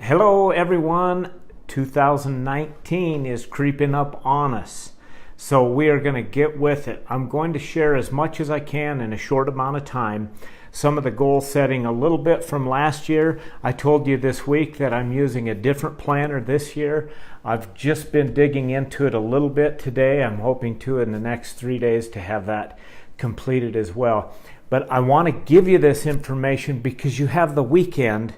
Hello everyone, 2019 is creeping up on us, so we are going to get with it. I'm going to share as much as I can in a short amount of time. Some of the goal setting a little bit from last year. I told you this week that I'm using a different planner this year. I've just been digging into it a little bit today. I'm hoping to in the next 3 days to have that completed as well. But I want to give you this information because you have the weekend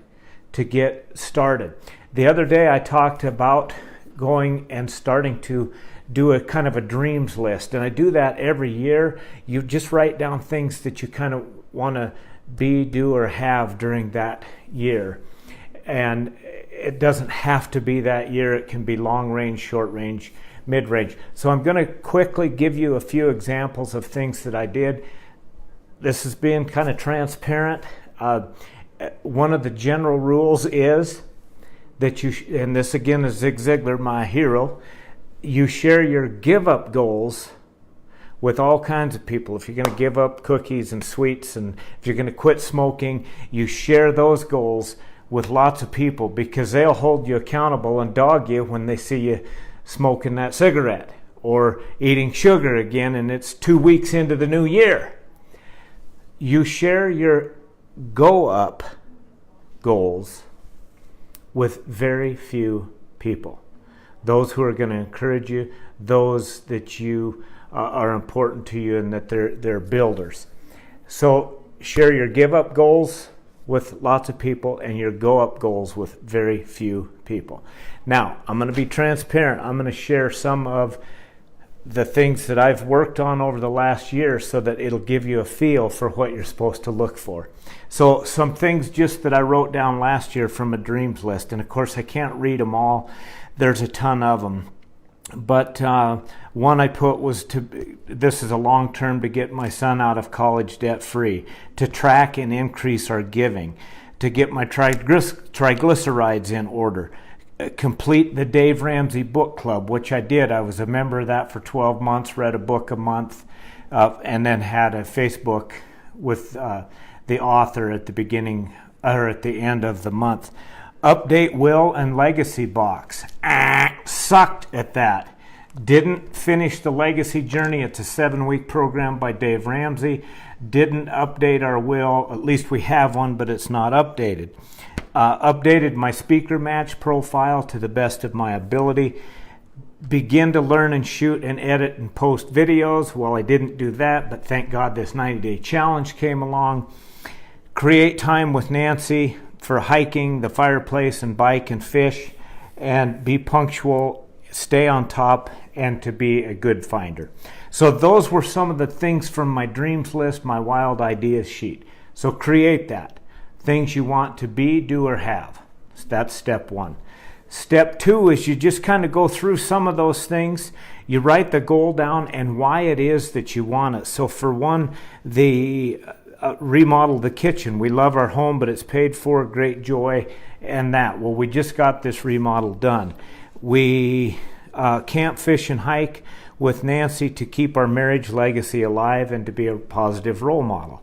to get started. The other day I talked about going and starting to do a kind of a dreams list, and I do that every year. You just write down things that you kind of want to be, do, or have during that year. And it doesn't have to be that year. It can be long range, short range, mid range. So I'm going to quickly give you a few examples of things that I did. This is being kind of transparent. One of the general rules is that and this again is Zig Ziglar, my hero, you share your give up goals with all kinds of people. If you're going to give up cookies and sweets, and if you're going to quit smoking, you share those goals with lots of people because they'll hold you accountable and dog you when they see you smoking that cigarette or eating sugar again and it's 2 weeks into the new year. You share your go up goals with very few people. Those who are going to encourage you, those that you are important to you and that they're builders. So share your give up goals with lots of people and your go up goals with very few people. Now, I'm going to be transparent. I'm going to share some of the things that I've worked on over the last year so that it'll give you a feel for what you're supposed to look for. So some things just that I wrote down last year from a dreams list, and of course I can't read them all. There's a ton of them. But one I put was this is a long term to get my son out of college debt free, to track and increase our giving, to get my triglycerides in order, complete the Dave Ramsey book club, which I did. I was a member of that for 12 months, read a book a month, and then had a Facebook with the author at the beginning or at the end of the month. Update will and legacy box. Sucked at that. Didn't finish the legacy journey. It's a 7-week program by Dave Ramsey. Didn't update our will. At least we have one, but it's not updated. Updated my speaker match profile to the best of my ability. Begin to learn and shoot and edit and post videos. Well, I didn't do that, but thank God this 90-day challenge came along. Create time with Nancy for hiking, the fireplace, and bike and fish, and be punctual, stay on top, and to be a good finder. So those were some of the things from my dreams list, my wild ideas sheet. So create that. Things you want to be, do, or have. That's step one. Step two is you just kind of go through some of those things. You write the goal down and why it is that you want it. So for one, the remodel the kitchen. We love our home, but it's paid for, great joy, and that. Well, we just got this remodel done. We camp, fish, and hike with Nancy to keep our marriage legacy alive and to be a positive role model.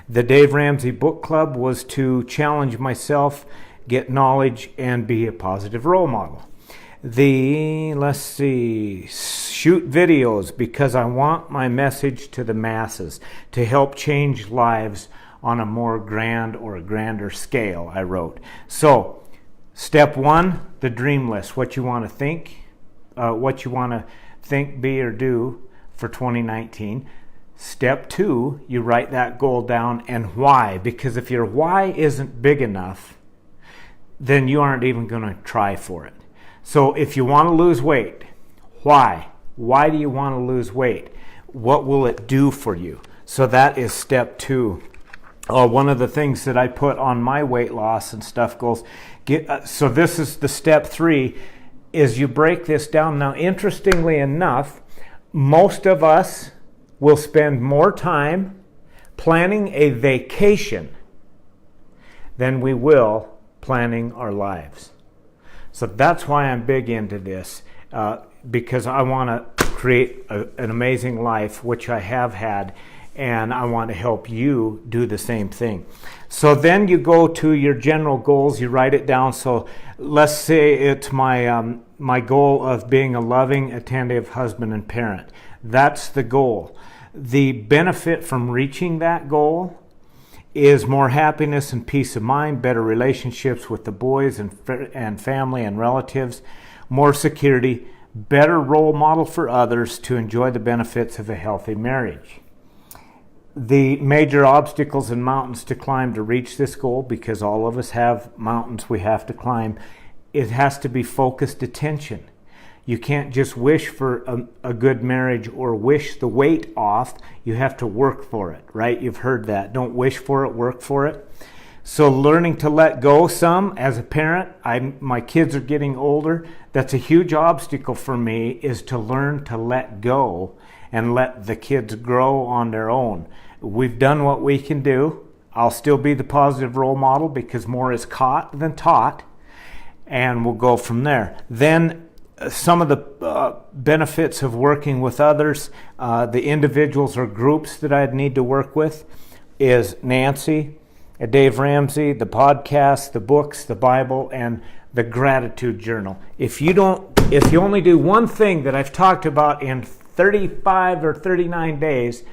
The Dave Ramsey Book Club was to challenge myself, get knowledge, and be a positive role model. Shoot videos because I want my message to the masses to help change lives on a more grand or a grander scale, I wrote. So, step one, the dream list, what you want to think, be, or do for 2019. Step two, you write that goal down and why. Because if your why isn't big enough, then you aren't even going to try for it. So if you want to lose weight, why? Why do you want to lose weight? What will it do for you? So that is step two. One of the things that I put on my weight loss and stuff goals. So this is the step three, is you break this down. Now, interestingly enough, most of us will spend more time planning a vacation than we will planning our lives. So that's why I'm big into this, because I want to create an amazing life, which I have had, and I want to help you do the same thing. So then you go to your general goals, you write it down. So let's say it's my goal of being a loving, attentive husband and parent. That's the goal. The benefit from reaching that goal is more happiness and peace of mind, better relationships with the boys and family and relatives, more security, better role model for others to enjoy the benefits of a healthy marriage. The major obstacles and mountains to climb to reach this goal, because all of us have mountains we have to climb, it has to be focused attention. You can't just wish for a good marriage or wish the weight off. You have to work for it, right? You've heard that. Don't wish for it, work for it. So learning to let go some as a parent, my kids are getting older. That's a huge obstacle for me, is to learn to let go and let the kids grow on their own. We've done what we can do. I'll still be the positive role model because more is caught than taught, and we'll go from there. Then some of the benefits of working with others, the individuals or groups that I'd need to work with, is Nancy, Dave Ramsey, the podcast, the books, the Bible, and the gratitude journal. If you only do one thing that I've talked about in 35 or 39 days,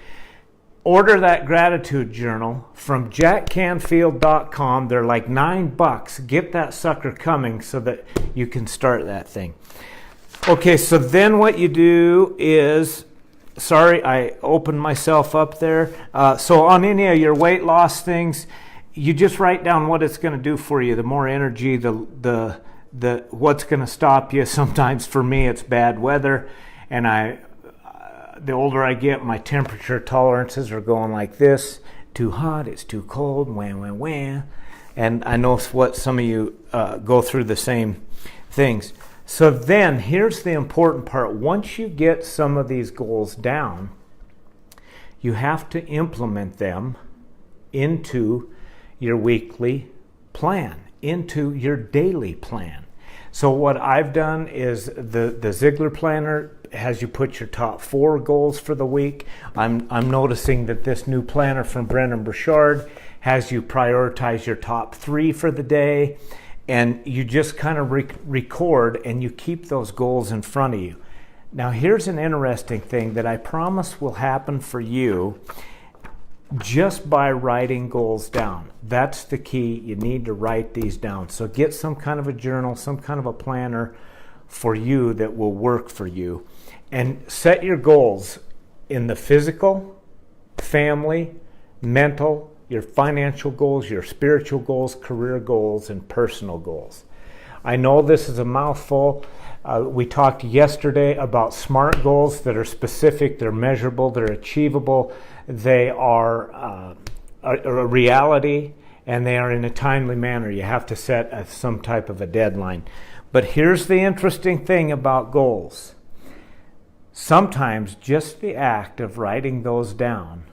order that gratitude journal from jackcanfield.com. They're like $9. Get that sucker coming so that you can start that thing. Okay, so then what you do is, sorry, I opened myself up there. So on any of your weight loss things, you just write down what it's going to do for you. The more energy, the what's going to stop you. Sometimes for me, it's bad weather, and the older I get, my temperature tolerances are going like this. Too hot, it's too cold, wham, wham, wham. And I know what some of you go through the same things. So then, here's the important part. Once you get some of these goals down, you have to implement them into your weekly plan, into your daily plan. So what I've done is the Ziglar Planner has you put your top 4 goals for the week. I'm noticing that this new planner from Brennan Burchard has you prioritize your top 3 for the day. And you just kind of record, and you keep those goals in front of you. Now, here's an interesting thing that I promise will happen for you just by writing goals down. That's the key. You need to write these down. So get some kind of a journal, some kind of a planner for you that will work for you. And set your goals in the physical, family, mental, your financial goals, your spiritual goals, career goals, and personal goals. I know this is a mouthful. We talked yesterday about SMART goals that are specific, they're measurable, they're achievable, they are a reality, and they are in a timely manner. You have to set some type of a deadline. But here's the interesting thing about goals. Sometimes just the act of writing those down,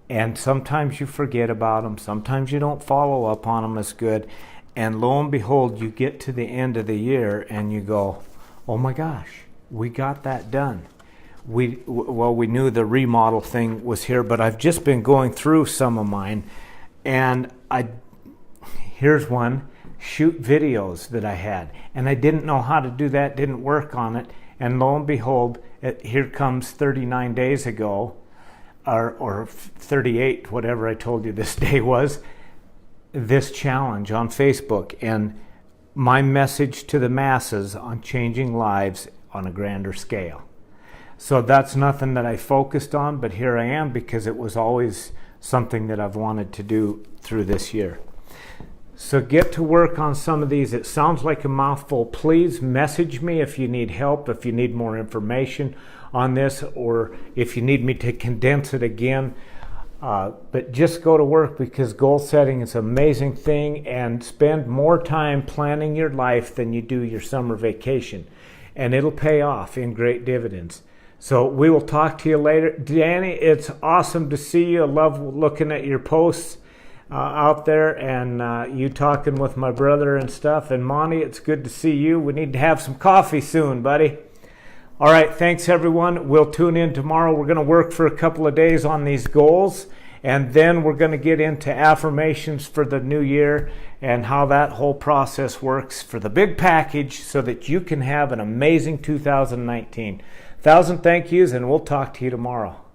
and sometimes you forget about them, sometimes you don't follow up on them as good, and lo and behold, you get to the end of the year and you go, oh my gosh, we got that done. We knew the remodel thing was here, but I've just been going through some of mine, and here's one, shoot videos that I had, and I didn't know how to do that, didn't work on it, and lo and behold, here comes 39 days ago, or 38, whatever I told you this day was, this challenge on Facebook, and my message to the masses on changing lives on a grander scale. So that's nothing that I focused on, but here I am because it was always something that I've wanted to do through this year. So get to work on some of these. It sounds like a mouthful. Please message me if you need help, if you need more information on this, or if you need me to condense it again. But just go to work, because goal setting is an amazing thing, and spend more time planning your life than you do your summer vacation. And it'll pay off in great dividends. So we will talk to you later. Danny, it's awesome to see you. I love looking at your posts out there, and you talking with my brother and stuff. And Monty, it's good to see you. We need to have some coffee soon, buddy. All right, thanks everyone. We'll tune in tomorrow. We're going to work for a couple of days on these goals, and then we're going to get into affirmations for the new year and how that whole process works for the big package so that you can have an amazing 2019. 1,000 thank yous, and we'll talk to you tomorrow.